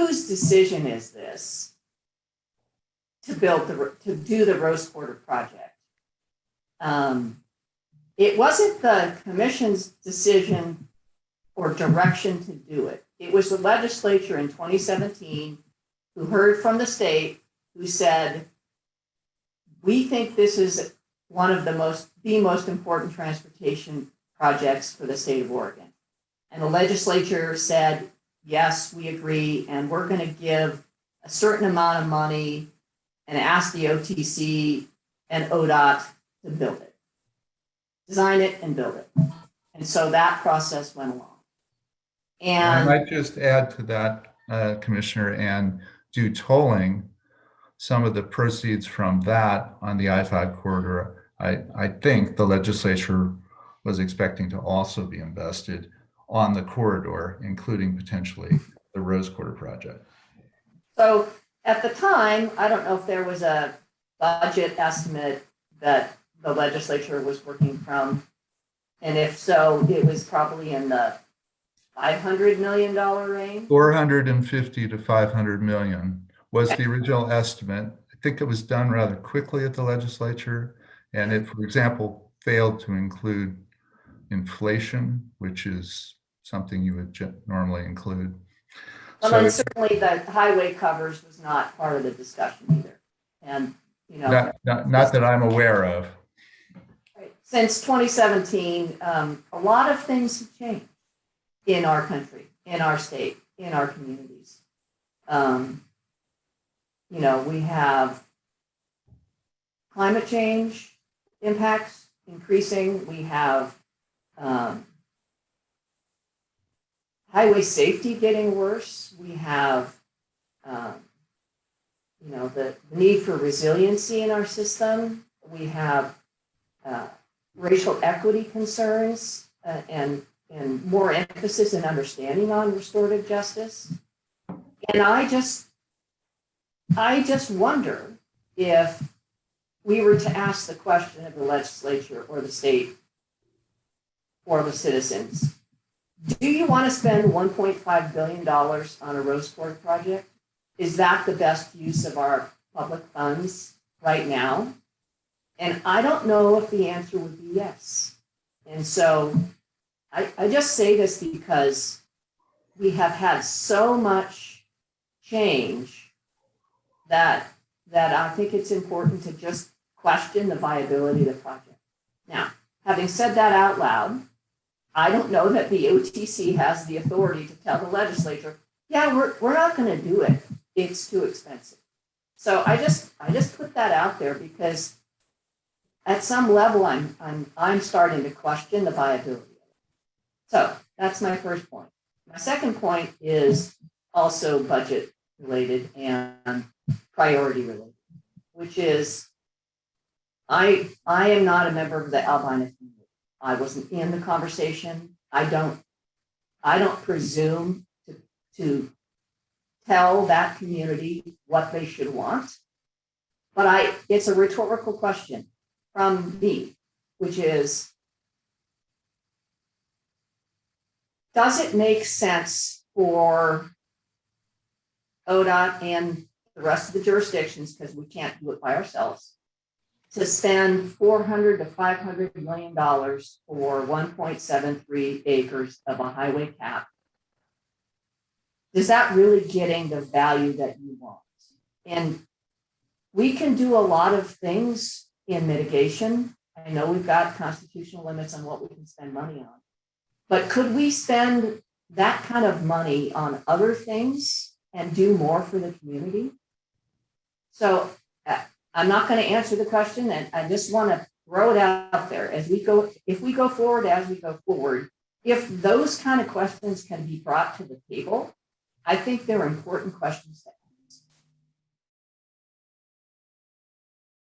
whose decision is this to do the Rose Quarter project? It wasn't the commission's decision or direction to do it. It was the legislature in 2017 who heard from the state who said, we think this is one of the most important transportation projects for the state of Oregon. And the legislature said, yes, we agree, and we're going to give a certain amount of money and ask the OTC and ODOT to build it, design it and build it. And so that process went along. And I might just add to that, Commissioner, and do tolling some of the proceeds from that on the I-5 corridor. I think the legislature was expecting to also be invested on the corridor, including potentially the Rose Quarter project. So at the time, I don't know if there was a budget estimate that the legislature was working from. And if so, it was probably in the $500 million range. 450 to 500 million was the original estimate. I think it was done rather quickly at the legislature. And it, for example, failed to include inflation, which is something you would normally include. Well, so, and certainly the highway covers was not part of the discussion either. And, you know, not that I'm aware of. Right. Since 2017, a lot of things have changed in our country, in our state, in our communities. You know, we have climate change impacts increasing. We have highway safety getting worse. We have, you know, the need for resiliency in our system. We have racial equity concerns and more emphasis and understanding on restorative justice. And I just wonder if we were to ask the question of the legislature or the state or the citizens, do you want to spend $1.5 billion on a Rose Quarter project? Is that the best use of our public funds right now? And I don't know if the answer would be yes. And so I just say this because we have had so much change that I think it's important to just question the viability of the project. Now, having said that out loud, I don't know that the OTC has the authority to tell the legislature, yeah, we're not going to do it. It's too expensive. So I just put that out there because at some level I'm starting to question the viability of it. So that's my first point. My second point is also budget related and priority related, which is I am not a member of the Albina community. I wasn't in the conversation. I don't presume to tell that community what they should want. But it's a rhetorical question from me, which is, does it make sense for ODOT and the rest of the jurisdictions, because we can't do it by ourselves, to spend $400 to $500 million for 1.73 acres of a highway cap? Is that really getting the value that you want? And we can do a lot of things in mitigation. I know we've got constitutional limits on what we can spend money on, but could we spend that kind of money on other things and do more for the community? So I'm not going to answer the question, and I just want to throw it out there as we go. If we go forward, if those kind of questions can be brought to the table, I think they're important questions to